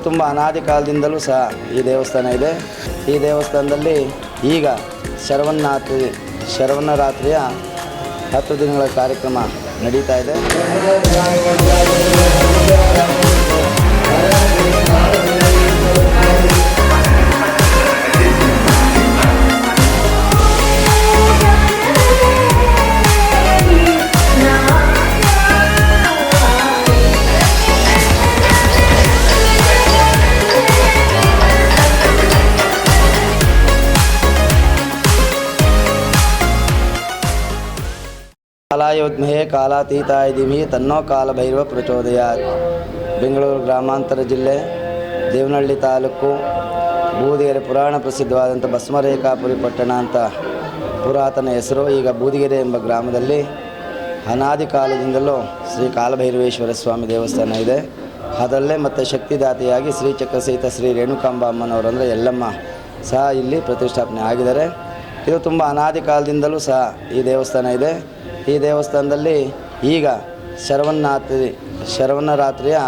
ತುಂಬ ಅನಾದಿ ಕಾಲದಿಂದಲೂ ಸಹ ಈ ದೇವಸ್ಥಾನ ಇದೆ. ಈ ದೇವಸ್ಥಾನದಲ್ಲಿ ಈಗ ಶರವನ್ನರಾತ್ರಿಯ 10 ದಿನಗಳ ಕಾರ್ಯಕ್ರಮ ನಡೀತಾ ಇದೆ. ಕಾಲಾಯೋದ್ಮಹೇ ಕಾಲಾತೀತಾಯ ಧೀಮಹಿ ತನ್ನೋ ಕಾಲಭೈರವ ಪ್ರಚೋದಯಾತ್. ಬೆಂಗಳೂರು ಗ್ರಾಮಾಂತರ ಜಿಲ್ಲೆ, ದೇವನಹಳ್ಳಿ ತಾಲೂಕು, ಬೂದಿಗೆರೆ ಪುರಾಣ ಪ್ರಸಿದ್ಧವಾದಂಥ ಭಸ್ಮರೇಖಾಪುರಿ ಪಟ್ಟಣ ಅಂತ ಪುರಾತನ ಹೆಸರು. ಈಗ ಬೂದಿಗೆರೆ ಎಂಬ ಗ್ರಾಮದಲ್ಲಿ ಅನಾದಿ ಕಾಲದಿಂದಲೂ ಶ್ರೀ ಕಾಲಭೈರವೇಶ್ವರ ಸ್ವಾಮಿ ದೇವಸ್ಥಾನ ಇದೆ. ಅದರಲ್ಲೇ ಮತ್ತು ಶಕ್ತಿದಾತಿಯಾಗಿ ಶ್ರೀಚಕ್ರ ಸಹಿತ ಶ್ರೀ ರೇಣುಕಾಂಬ ಅಮ್ಮನವರು ಅಂದರೆ ಎಲ್ಲಮ್ಮ ಸಹ ಇಲ್ಲಿ ಪ್ರತಿಷ್ಠಾಪನೆ ಆಗಿದ್ದಾರೆ. ಇದು ತುಂಬ ಅನಾದಿ ಕಾಲದಿಂದಲೂ ಸಹ ಈ ದೇವಸ್ಥಾನ ಇದೆ. ಈ ದೇವಸ್ಥಾನದಲ್ಲಿ ಈಗ ಶರವನ್ನರಾತ್ರಿಯ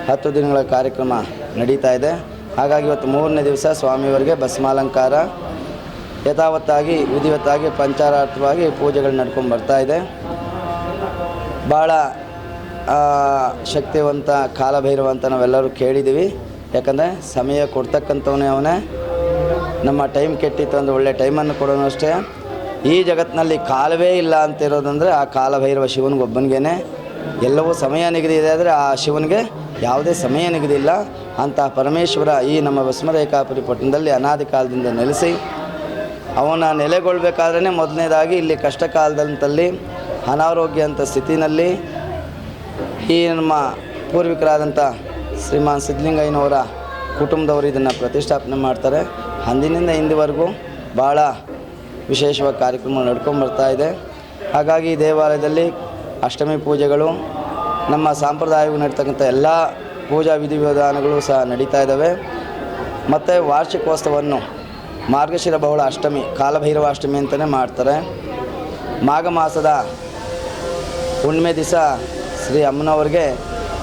10 ದಿನಗಳ ಕಾರ್ಯಕ್ರಮ ನಡೀತಾ ಇದೆ. ಹಾಗಾಗಿ ಇವತ್ತು 3ನೇ ದಿವಸ ಸ್ವಾಮಿಯವರಿಗೆ ಭಸ್ಮಾಲಂಕಾರ ಯಥಾವತ್ತಾಗಿ ವಿಧಿವತ್ತಾಗಿ ಪಂಚಾರಾರ್ಥವಾಗಿ ಪೂಜೆಗಳು ನಡ್ಕೊಂಡು ಬರ್ತಾಯಿದೆ. ಭಾಳ ಶಕ್ತಿವಂತ ಕಾಲಭೈರವ ಅಂತ ನಾವೆಲ್ಲರೂ ಕೇಳಿದ್ದೀವಿ. ಯಾಕಂದರೆ ಸಮಯ ಕೊಡ್ತಕ್ಕಂಥವನೇ ಅವನೇ. ನಮ್ಮ ಟೈಮ್ ಕೆಟ್ಟಿತ್ತು ಅಂದರೆ ಒಳ್ಳೆ ಟೈಮನ್ನು ಕೊಡೋನು ಅಷ್ಟೇ. ಈ ಜಗತ್ತಿನಲ್ಲಿ ಕಾಲವೇ ಇಲ್ಲ ಅಂತಿರೋದಂದರೆ ಆ ಕಾಲಭೈರವ ಶಿವನಿಗೊಬ್ಬನಿಗೇ. ಎಲ್ಲವೂ ಸಮಯ ನಿಗದಿ ಇದೆ ಆದರೆ ಆ ಶಿವನಿಗೆ ಯಾವುದೇ ಸಮಯ ನಿಗದಿ ಇಲ್ಲ. ಅಂತಹ ಪರಮೇಶ್ವರ ಈ ನಮ್ಮ ಭಸ್ಮರೇಖಾಪುರಿ ಪಟ್ಟಣದಲ್ಲಿ ಅನಾದಿ ಕಾಲದಿಂದ ನೆಲೆಸಿ ಅವನ ನೆಲೆಗೊಳ್ಳಬೇಕಾದ್ರೇ ಮೊದಲನೇದಾಗಿ ಇಲ್ಲಿ ಕಷ್ಟ ಕಾಲದಂತಲ್ಲಿ ಅನಾರೋಗ್ಯ ಅಂತ ಸ್ಥಿತಿನಲ್ಲಿ ಈ ನಮ್ಮ ಪೂರ್ವಿಕರಾದಂಥ ಶ್ರೀಮಾನ್ ಸಿದ್ಧಲಿಂಗಯ್ಯನವರ ಕುಟುಂಬದವರು ಇದನ್ನು ಪ್ರತಿಷ್ಠಾಪನೆ ಮಾಡ್ತಾರೆ. ಅಂದಿನಿಂದ ಇಂದಿವರೆಗೂ ಭಾಳ ವಿಶೇಷವಾಗಿ ಕಾರ್ಯಕ್ರಮ ನಡ್ಕೊಂಡು ಬರ್ತಾಯಿದೆ. ಹಾಗಾಗಿ ಈ ದೇವಾಲಯದಲ್ಲಿ ಅಷ್ಟಮಿ ಪೂಜೆಗಳು, ನಮ್ಮ ಸಾಂಪ್ರದಾಯಿಕ ನಡೀತಕ್ಕಂಥ ಎಲ್ಲ ಪೂಜಾ ವಿಧಿವಿಧಾನಗಳು ಸಹ ನಡೀತಾ ಇದ್ದಾವೆ. ಮತ್ತು ವಾರ್ಷಿಕೋತ್ಸವವನ್ನು ಮಾರ್ಗಶಿರ ಬಹುಳ ಅಷ್ಟಮಿ, ಕಾಲಭೈರವ ಅಷ್ಟಮಿ ಅಂತಲೇ ಮಾಡ್ತಾರೆ. ಮಾಘ ಮಾಸದ ಹುಣ್ಣಿಮೆ ದಿವಸ ಶ್ರೀ ಅಮ್ಮನವ್ರಿಗೆ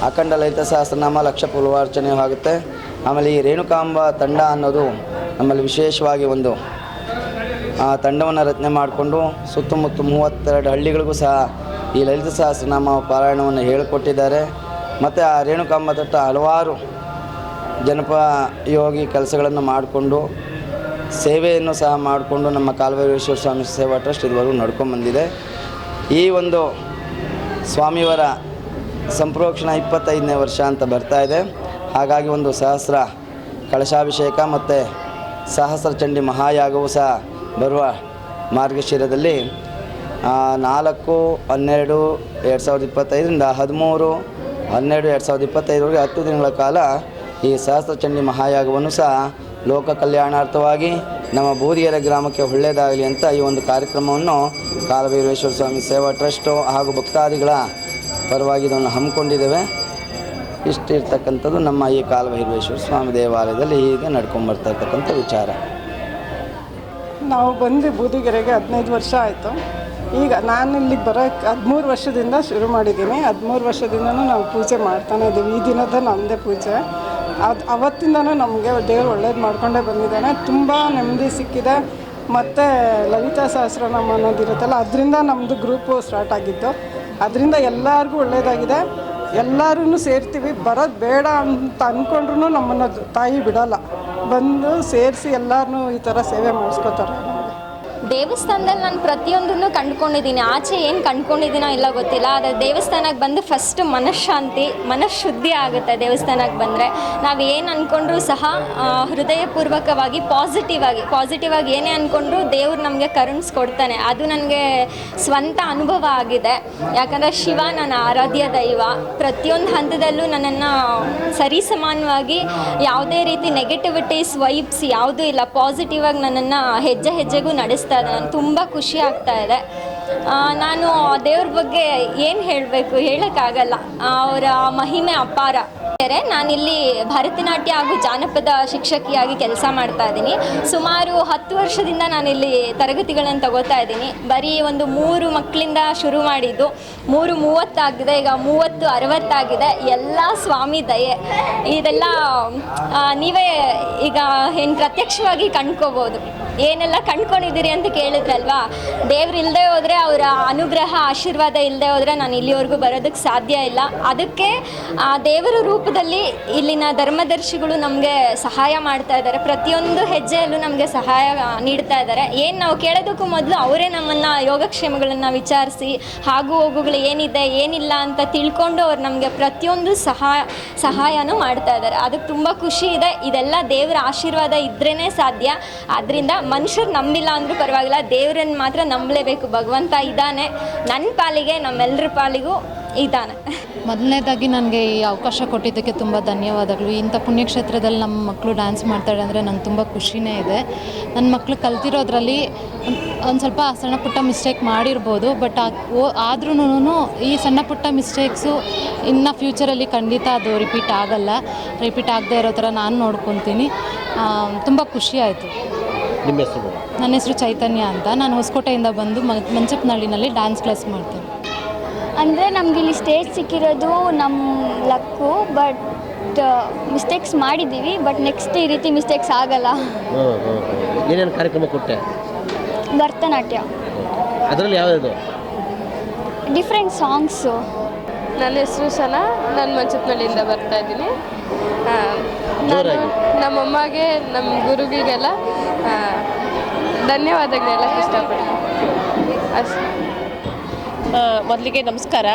ಅಖಂಡ ಲಲಿತ ಸಹಸ್ರನಾಮ ಲಕ್ಷ ಪುಲ್ವಾರ್ಚನೆಯೂ ಆಗುತ್ತೆ. ಆಮೇಲೆ ಈ ರೇಣುಕಾಂಬ ತಂಡ ಅನ್ನೋದು ನಮ್ಮಲ್ಲಿ ವಿಶೇಷವಾಗಿ ಒಂದು ತಂಡವನ್ನು ರಚನೆ ಮಾಡಿಕೊಂಡು ಸುತ್ತಮುತ್ತ 32 ಹಳ್ಳಿಗಳಿಗೂ ಸಹ ಈ ಲಲಿತ ಸಹಸ್ರನಾಮ ಪಾರಾಯಣವನ್ನು ಹೇಳಿಕೊಟ್ಟಿದ್ದಾರೆ. ಮತ್ತು ಆ ರೇಣುಕಾಂಬ ತಟ್ಟ ಹಲವಾರು ಜನಪಯೋಗಿ ಕೆಲಸಗಳನ್ನು ಮಾಡಿಕೊಂಡು ಸೇವೆಯನ್ನು ಸಹ ಮಾಡಿಕೊಂಡು ನಮ್ಮ ಕಾಲಭೈರವೇಶ್ವರ ಸ್ವಾಮಿ ಸೇವಾ ಟ್ರಸ್ಟ್ ಇದುವರೆಗೂ ನಡ್ಕೊಂಡ್ಬಂದಿದೆ. ಈ ಒಂದು ಸ್ವಾಮಿಯವರ ಸಂಪ್ರೋಕ್ಷಣ 25ನೇ ವರ್ಷ ಅಂತ ಬರ್ತಾಯಿದೆ. ಹಾಗಾಗಿ ಒಂದು ಸಹಸ್ರ ಕಳಶಾಭಿಷೇಕ ಮತ್ತು ಸಹಸ್ರ ಚಂಡಿ ಮಹಾಯಾಗವೂ ಸಹ ಬರುವ ಮಾರ್ಗಶಿರದಲ್ಲಿ 4/12/2025ರಿಂದ 13/12/2025ವರೆಗೆ 10 ದಿನಗಳ ಕಾಲ ಈ ಸಹಸ್ರ ಚಂಡಿ ಮಹಾಯಾಗವನ್ನು ಸಹ ಲೋಕ ಕಲ್ಯಾಣಾರ್ಥವಾಗಿ ನಮ್ಮ ಬೂದಿಗೆರೆ ಗ್ರಾಮಕ್ಕೆ ಒಳ್ಳೆಯದಾಗಲಿ ಅಂತ ಈ ಒಂದು ಕಾರ್ಯಕ್ರಮವನ್ನು ಕಾಲಭೈರವೇಶ್ವರ ಸ್ವಾಮಿ ಸೇವಾ ಟ್ರಸ್ಟು ಹಾಗೂ ಭಕ್ತಾದಿಗಳ ಪರವಾಗಿ ಇದನ್ನು ಹಮ್ಮಿಕೊಂಡಿದ್ದೇವೆ. ಇಷ್ಟಿರ್ತಕ್ಕಂಥದ್ದು ನಮ್ಮ ಈ ಕಾಲಭೈರವೇಶ್ವರ ಸ್ವಾಮಿ ದೇವಾಲಯದಲ್ಲಿ ಹೀಗೆ ನಡ್ಕೊಂಬರ್ತಾ ಇರ್ತಕ್ಕಂಥ ವಿಚಾರ. ನಾವು ಬಂದು ಬೂದಿಗೆರೆಗೆ 15 ವರ್ಷ ಆಯಿತು. ಈಗ ನಾನು ಇಲ್ಲಿಗೆ ಬರೋಕ್ಕೆ 13 ವರ್ಷದಿಂದ ಶುರು ಮಾಡಿದ್ದೀನಿ. 13 ವರ್ಷದಿಂದನೂ ನಾವು ಪೂಜೆ ಮಾಡ್ತಾನೆ ಇದ್ದೀವಿ. ಈ ದಿನದ ನಮ್ಮದೇ ಪೂಜೆ. ಅವತ್ತಿಂದನೂ ನಮಗೆ ದೇವರು ಒಳ್ಳೇದು ಮಾಡ್ಕೊಂಡೇ ಬಂದಿದ್ದಾನೆ. ತುಂಬ ನೆಮ್ಮದಿ ಸಿಕ್ಕಿದೆ. ಮತ್ತು ಲಲಿತಾ ಸಹಸ್ರನಾಮ ಅನ್ನೋದಿರುತ್ತಲ್ಲ, ಅದರಿಂದ ನಮ್ಮದು ಗ್ರೂಪು ಸ್ಟಾರ್ಟ್ ಆಗಿತ್ತು. ಅದರಿಂದ ಎಲ್ಲರಿಗೂ ಒಳ್ಳೆಯದಾಗಿದೆ. ಎಲ್ಲರೂ ಸೇರ್ತೀವಿ. ಬರೋದು ಬೇಡ ಅಂತ ಅಂದ್ಕೊಂಡ್ರೂ ನಮ್ಮನ್ನು ತಾಯಿ ಬಿಡೋಲ್ಲ. ಬಂದು ಸೇರಿಸಿ ಎಲ್ಲರೂ ಈ ಥರ ಸೇವೆ ಮಾಡಿಸ್ಕೋತಾರೆ. ದೇವಸ್ಥಾನದಲ್ಲಿ ನಾನು ಪ್ರತಿಯೊಂದನ್ನು ಕಂಡುಕೊಂಡಿದ್ದೀನಿ. ಆಚೆ ಏನು ಕಂಡುಕೊಂಡಿದ್ದೀನೋ ಇಲ್ಲ ಗೊತ್ತಿಲ್ಲ. ಆದರೆ ದೇವಸ್ಥಾನಕ್ಕೆ ಬಂದು ಫಸ್ಟ್ ಮನಃಶಾಂತಿ, ಮನಃಶುದ್ಧಿ ಆಗುತ್ತೆ. ದೇವಸ್ಥಾನಕ್ಕೆ ಬಂದರೆ ನಾವು ಏನು ಅಂದ್ಕೊಂಡ್ರೂ ಸಹ ಹೃದಯಪೂರ್ವಕವಾಗಿ ಪಾಸಿಟಿವ್ ಆಗಿ ಏನೇ ಅಂದ್ಕೊಂಡ್ರೂ ದೇವ್ರು ನಮಗೆ ಕರುಣಿಸ್ಕೊಡ್ತಾನೆ. ಅದು ನನಗೆ ಸ್ವಂತ ಅನುಭವ ಆಗಿದೆ. ಯಾಕಂದರೆ ಶಿವ ನನ್ನ ಆರಾಧ್ಯ ದೈವ. ಪ್ರತಿಯೊಂದು ಹಂತದಲ್ಲೂ ನನ್ನನ್ನು ಸರಿಸಮಾನವಾಗಿ ಯಾವುದೇ ರೀತಿ ನೆಗೆಟಿವಿಟೀಸ್ ವೈಬ್ಸ್ ಯಾವುದೂ ಇಲ್ಲ. ಪಾಸಿಟಿವ್ ಆಗಿ ನನ್ನನ್ನು ಹೆಜ್ಜೆ ಹೆಜ್ಜೆಗೂ ನಡೆಸ್ತಾ ಇದೆ. ನಾನು ತುಂಬ ಖುಷಿ ಆಗ್ತಾ ಇದೆ. ನಾನು ದೇವ್ರ ಬಗ್ಗೆ ಏನು ಹೇಳಬೇಕು ಹೇಳೋಕ್ಕಾಗಲ್ಲ, ಅವರ ಮಹಿಮೆ ಅಪಾರ. ನಾನಿಲ್ಲಿ ಭರತನಾಟ್ಯ ಹಾಗೂ ಜಾನಪದ ಶಿಕ್ಷಕಿಯಾಗಿ ಕೆಲಸ ಮಾಡ್ತಾ ಇದ್ದೀನಿ. ಸುಮಾರು 10 ವರ್ಷದಿಂದ ನಾನಿಲ್ಲಿ ತರಗತಿಗಳನ್ನು ತಗೋತಾ ಇದ್ದೀನಿ. ಬರೀ ಒಂದು 3 ಮಕ್ಕಳಿಂದ ಶುರು ಮಾಡಿದ್ದು 3:30 ಆಗಿದೆ, ಈಗ 30-60 ಆಗಿದೆ. ಎಲ್ಲ ಸ್ವಾಮಿ ದಯೆ. ಇದೆಲ್ಲ ನೀವೇ ಈಗ ಏನು ಪ್ರತ್ಯಕ್ಷವಾಗಿ ಕಂಡ್ಕೋಬೋದು. ಏನೆಲ್ಲ ಕಂಡ್ಕೊಂಡಿದ್ದೀರಿ ಅಂತ ಕೇಳಿದ್ರಲ್ವಾ, ದೇವ್ರು ಇಲ್ಲದೆ ಹೋದರೆ, ಅವರ ಅನುಗ್ರಹ ಆಶೀರ್ವಾದ ಇಲ್ಲದೆ ಹೋದರೆ ನಾನು ಇಲ್ಲಿವರೆಗೂ ಬರೋದಕ್ಕೆ ಸಾಧ್ಯ ಇಲ್ಲ. ಅದಕ್ಕೆ ದೇವರ ರೂಪದಲ್ಲಿ ಇಲ್ಲಿನ ಧರ್ಮದರ್ಶಿಗಳು ನಮಗೆ ಸಹಾಯ ಮಾಡ್ತಾ ಇದ್ದಾರೆ. ಪ್ರತಿಯೊಂದು ಹೆಜ್ಜೆಯಲ್ಲೂ ನಮಗೆ ಸಹಾಯ ನೀಡ್ತಾ ಇದ್ದಾರೆ. ಏನು ನಾವು ಕೇಳೋದಕ್ಕೂ ಮೊದಲು ಅವರೇ ನಮ್ಮನ್ನು ಯೋಗಕ್ಷೇಮಗಳನ್ನು ವಿಚಾರಿಸಿ ಹಾಗೂ ಹೋಗುಗಳು ಏನಿದೆ ಏನಿಲ್ಲ ಅಂತ ತಿಳ್ಕೊಂಡು ಅವ್ರು ನಮಗೆ ಪ್ರತಿಯೊಂದು ಸಹಾಯನೂ ಮಾಡ್ತಾ ಇದ್ದಾರೆ. ಅದಕ್ಕೆ ತುಂಬ ಖುಷಿ ಇದೆ. ಇದೆಲ್ಲ ದೇವರ ಆಶೀರ್ವಾದ ಇದ್ರೇ ಸಾಧ್ಯ. ಆದ್ದರಿಂದ ಮನುಷ್ಯರು ನಂಬಿಲ್ಲ ಅಂದರೂ ಪರವಾಗಿಲ್ಲ, ದೇವರನ್ನು ಮಾತ್ರ ನಂಬಲೇಬೇಕು. ಭಗವಂತ ಇದ್ದಾನೆ, ನನ್ನ ಪಾಲಿಗೆ ನಮ್ಮೆಲ್ಲರ ಪಾಲಿಗೂ ಇದ್ದಾನೆ. ಮೊದಲನೇದಾಗಿ ನನಗೆ ಈ ಅವಕಾಶ ಕೊಟ್ಟಿದ್ದಕ್ಕೆ ತುಂಬ ಧನ್ಯವಾದಗಳು. ಇಂಥ ಪುಣ್ಯಕ್ಷೇತ್ರದಲ್ಲಿ ನಮ್ಮ ಮಕ್ಕಳು ಡ್ಯಾನ್ಸ್ ಮಾಡ್ತಾಳೆ ಅಂದರೆ ನಂಗೆ ತುಂಬ ಖುಷಿನೇ ಇದೆ. ನನ್ನ ಮಕ್ಕಳು ಕಲ್ತಿರೋದ್ರಲ್ಲಿ ಒಂದು ಸ್ವಲ್ಪ ಸಣ್ಣ ಪುಟ್ಟ ಮಿಸ್ಟೇಕ್ ಮಾಡಿರ್ಬೋದು, ಬಟ್ ಆದ್ರೂ ಈ ಸಣ್ಣ ಪುಟ್ಟ ಮಿಸ್ಟೇಕ್ಸು ಇನ್ನು ಫ್ಯೂಚರಲ್ಲಿ ಖಂಡಿತ ಅದು ರಿಪೀಟ್ ಆಗದೇ ಇರೋ ಥರ ನಾನು ನೋಡ್ಕೊತೀನಿ. ತುಂಬ ಖುಷಿ ಆಯಿತು. ನಿಮ್ಮ ಹೆಸರು? ನನ್ನ ಹೆಸರು ಚೈತನ್ಯ ಅಂತ. ನಾನು ಹೊಸಕೋಟೆಯಿಂದ ಬಂದು ಮಂಚಪ್ಪನಹಳ್ಳಿನಲ್ಲಿ ಡ್ಯಾನ್ಸ್ ಕ್ಲಾಸ್ ಮಾಡ್ತೀನಿ. ಅಂದರೆ ನಮ್ಗೆ ಇಲ್ಲಿ ಸ್ಟೇಜ್ ಸಿಕ್ಕಿರೋದು ನಮ್ಮ ಲಕ್ಕು, ಬಟ್ ಮಿಸ್ಟೇಕ್ಸ್ ಮಾಡಿದ್ದೀವಿ. ಬಟ್ ನೆಕ್ಸ್ಟ್ ಈ ರೀತಿ ಮಿಸ್ಟೇಕ್ಸ್ ಆಗಲ್ಲ. ಏನೇನು ಕಾರ್ಯಕ್ರಮ ಕೊಟ್ಟೆ? ಭರತನಾಟ್ಯ. ಅದರಲ್ಲಿ ಯಾವ್ದು? Different songs. ನನ್ನ ಹೆಸರು ಸನಾ, ನಾನು ಮಂಚಪ್ಪನಹಳ್ಳಿಯಿಂದ ಬರ್ತಾ ಇದ್ದೀನಿ. ನಾನು ನಮ್ಮಮ್ಮಗೆ, ನಮ್ಮ ಗುರುಗಳಿಗೆಲ್ಲ ಧನ್ಯವಾದಗಳು ಹೇಳಕ್ಕೆ ಇಷ್ಟಪಡ್ತೀನಿ. ಅಷ್ಟೇ. ಮೊದಲಿಗೆ ನಮಸ್ಕಾರ.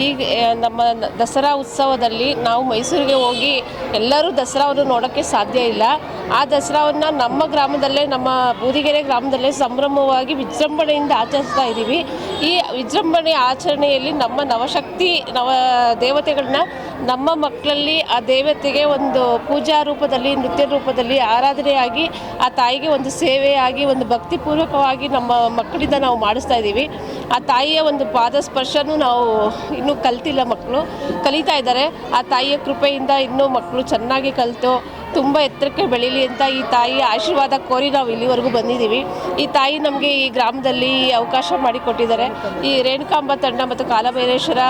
ಈಗ ನಮ್ಮ ದಸರಾ ಉತ್ಸವದಲ್ಲಿ ನಾವು ಮೈಸೂರಿಗೆ ಹೋಗಿ ಎಲ್ಲರೂ ದಸರಾವನ್ನು ನೋಡೋಕ್ಕೆ ಸಾಧ್ಯ ಇಲ್ಲ. ಆ ದಸರಾವನ್ನು ನಮ್ಮ ಗ್ರಾಮದಲ್ಲೇ, ನಮ್ಮ ಬೂದಿಗೆರೆ ಗ್ರಾಮದಲ್ಲೇ ಸಂಭ್ರಮವಾಗಿ ವಿಜೃಂಭಣೆಯಿಂದ ಆಚರಿಸ್ತಾ ಇದ್ದೀವಿ. ಈ ವಿಜೃಂಭಣೆ ಆಚರಣೆಯಲ್ಲಿ ನಮ್ಮ ನವಶಕ್ತಿ ದೇವತೆಗಳನ್ನ ನಮ್ಮ ಮಕ್ಕಳಲ್ಲಿ ಆ ದೇವತೆಗೆ ಒಂದು ಪೂಜಾ ರೂಪದಲ್ಲಿ, ನೃತ್ಯ ರೂಪದಲ್ಲಿ ಆರಾಧನೆಯಾಗಿ ಆ ತಾಯಿಗೆ ಒಂದು ಸೇವೆಯಾಗಿ ಒಂದು ಭಕ್ತಿಪೂರ್ವಕವಾಗಿ ನಮ್ಮ ಮಕ್ಕಳಿಂದ ನಾವು ಮಾಡಿಸ್ತಾ ಇದ್ದೀವಿ. ಆ ತಾಯಿಯ ಒಂದು ಪಾದ ಸ್ಪರ್ಶನೂ ನಾವು ಇನ್ನೂ ಕಲ್ತಿಲ್ಲ, ಮಕ್ಕಳು ಕಲಿತಾ ಇದ್ದಾರೆ. ಆ ತಾಯಿಯ ಕೃಪೆಯಿಂದ ಇನ್ನೂ ಮಕ್ಕಳು ಚೆನ್ನಾಗಿ ಕಲಿತು ತುಂಬ ಎತ್ತರಕ್ಕೆ ಬೆಳೀಲಿ ಅಂತ ಈ ತಾಯಿಯ ಆಶೀರ್ವಾದ ಕೋರಿ ನಾವು ಇಲ್ಲಿವರೆಗೂ ಬಂದಿದ್ದೀವಿ. ಈ ತಾಯಿ ನಮಗೆ ಈ ಗ್ರಾಮದಲ್ಲಿ ಅವಕಾಶ ಮಾಡಿಕೊಟ್ಟಿದ್ದಾರೆ. ಈ ರೇಣುಕಾಂಬ ತಂಡ ಮತ್ತು ಕಾಲಭೈರೇಶ್ವರ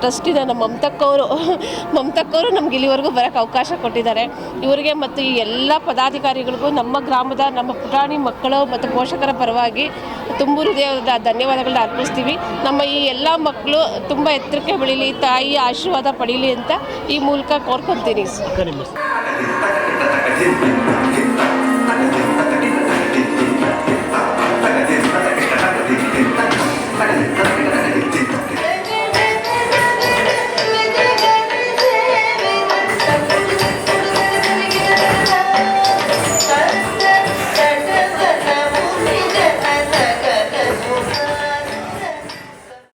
ಟ್ರಸ್ಟಿನ ನಮ್ಮ ಮಮತಕ್ಕವರು ನಮ್ಗೆ ಇಲ್ಲಿವರೆಗೂ ಬರೋಕ್ಕೆ ಅವಕಾಶ ಕೊಟ್ಟಿದ್ದಾರೆ. ಇವರಿಗೆ ಮತ್ತು ಈ ಎಲ್ಲ ಪದಾಧಿಕಾರಿಗಳಿಗೂ ನಮ್ಮ ಗ್ರಾಮದ, ನಮ್ಮ ಪುಟಾಣಿ ಮಕ್ಕಳು ಮತ್ತು ಪೋಷಕರ ಪರವಾಗಿ ತುಂಬ ಹೃದಯದ ಧನ್ಯವಾದಗಳನ್ನ ಅರ್ಪಿಸ್ತೀವಿ. ನಮ್ಮ ಈ ಎಲ್ಲ ಮಕ್ಕಳು ತುಂಬ ಎತ್ತರಕ್ಕೆ ಬೆಳೀಲಿ, ತಾಯಿಯ ಆಶೀರ್ವಾದ ಪಡೀಲಿ ಅಂತ ಈ ಮೂಲಕ ಕೋರ್ಕೊತೀನಿ. Thank you.